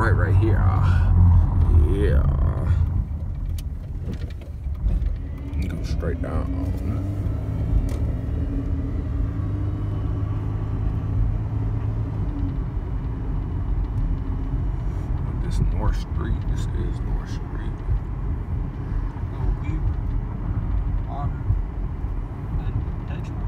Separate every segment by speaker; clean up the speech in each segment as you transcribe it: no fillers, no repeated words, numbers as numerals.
Speaker 1: right here. Yeah. Go straight down. This North Street. This is North Street.
Speaker 2: Oh, we on intentional.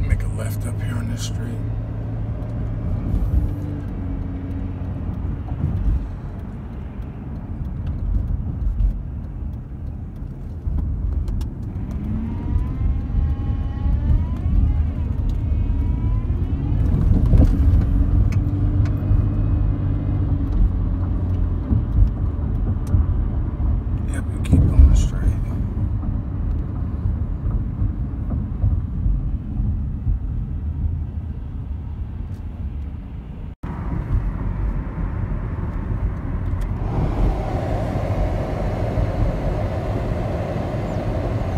Speaker 1: Make a left up here on this street. Yep, we keep going straight.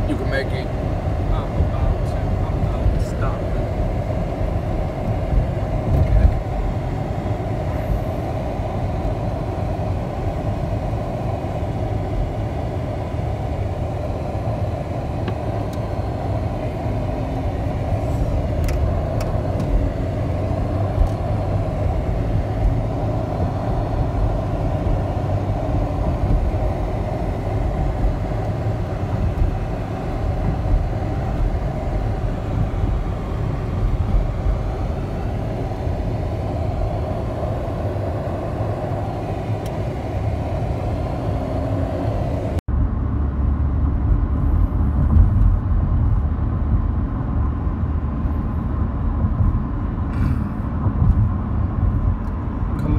Speaker 1: You can make it.
Speaker 2: I'm about to stop.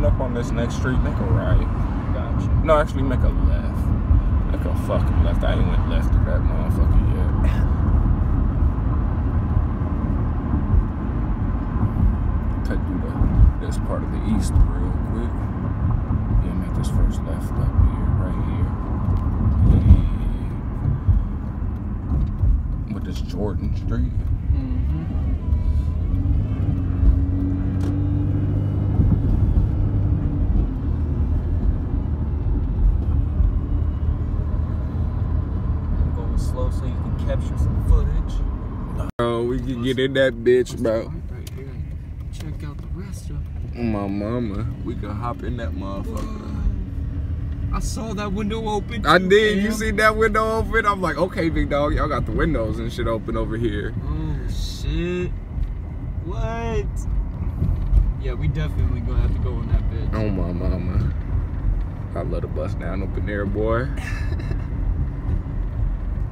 Speaker 1: Up on this next street, make a right.
Speaker 2: Gotcha.
Speaker 1: No, actually make a left. Make a fucking left. I ain't went left through that motherfucker yet. Cut through this part of the east real quick. Yeah, make this first left up here, right here. Yeah. What is Jordan Street?
Speaker 2: Slow so you can capture some footage.
Speaker 1: Oh, we can get in that bitch, bro.
Speaker 2: Right here. Check out the rest of it.
Speaker 1: My mama, we can hop in that motherfucker.
Speaker 2: I saw that window open.
Speaker 1: I did.
Speaker 2: Damn.
Speaker 1: You see that window open? I'm like, okay, big dog, y'all got the windows and shit open over here.
Speaker 2: Oh shit! What? Yeah, we definitely gonna have to go in that bitch.
Speaker 1: Oh my mama, I love to bust down up in there, boy.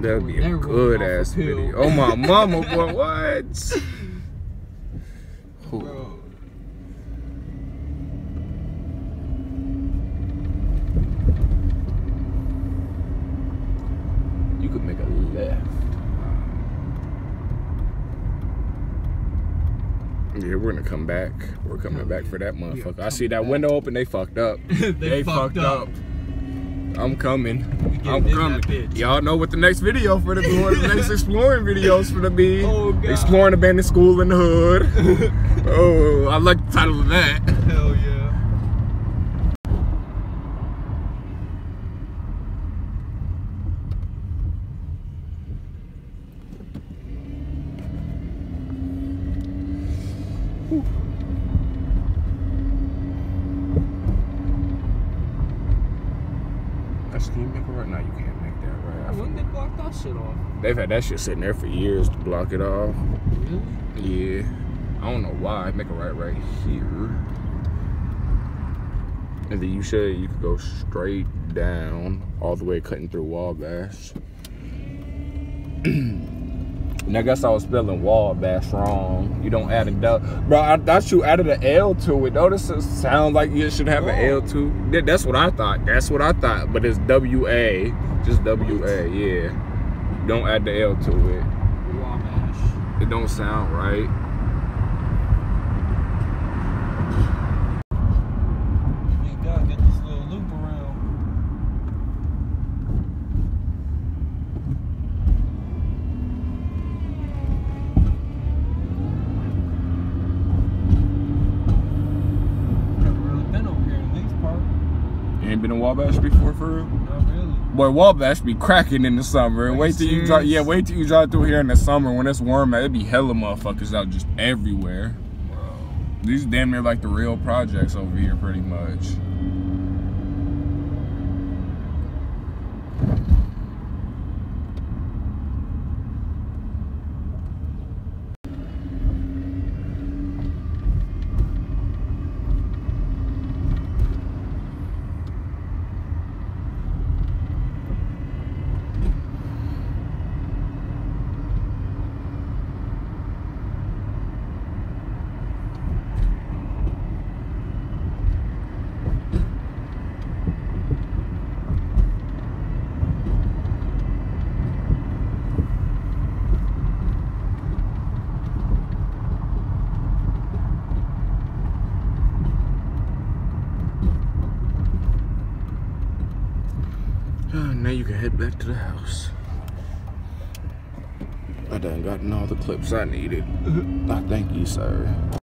Speaker 1: That'd be a good ass video. Oh my mama, boy, what?
Speaker 2: Bro.
Speaker 1: You could make a left. Yeah, we're gonna come back. We're coming back for that motherfucker. I see that window open, they fucked up.
Speaker 2: they fucked up.
Speaker 1: I'm coming.
Speaker 2: I'm coming.
Speaker 1: Y'all know what the next video for the next exploring videos for the be.
Speaker 2: Oh, God.
Speaker 1: Exploring abandoned school in the hood. Oh, I like the title of that.
Speaker 2: Hell yeah.
Speaker 1: Can you make it right now? You can't make that right.
Speaker 2: When they block that shit off?
Speaker 1: They've had that shit sitting there for years to block it off.
Speaker 2: Really?
Speaker 1: Yeah. I don't know why. Make it right here. And then you could go straight down, all the way cutting through Wabash. And I guess I was spelling Wabash wrong. You don't add a W. Bro, I thought you added an L to it. Don't it sound like you should have an L too? That's what I thought. But it's W-A. Just W-A, yeah. Don't add the L to it. Wabash. It don't sound right.
Speaker 2: You gotta get this little loop around. Never really been over here in these parts.
Speaker 1: You ain't been in Wabash before, for real?
Speaker 2: Not really.
Speaker 1: Boy, Wabash be cracking in the summer. Wait till you drive. Yeah, wait till you drive through here in the summer when it's warm. It be hella motherfuckers out just everywhere.
Speaker 2: Bro.
Speaker 1: These damn near like the real projects over here, pretty much. Now you can head back to the house. I done gotten all the clips I needed. I thank you, sir.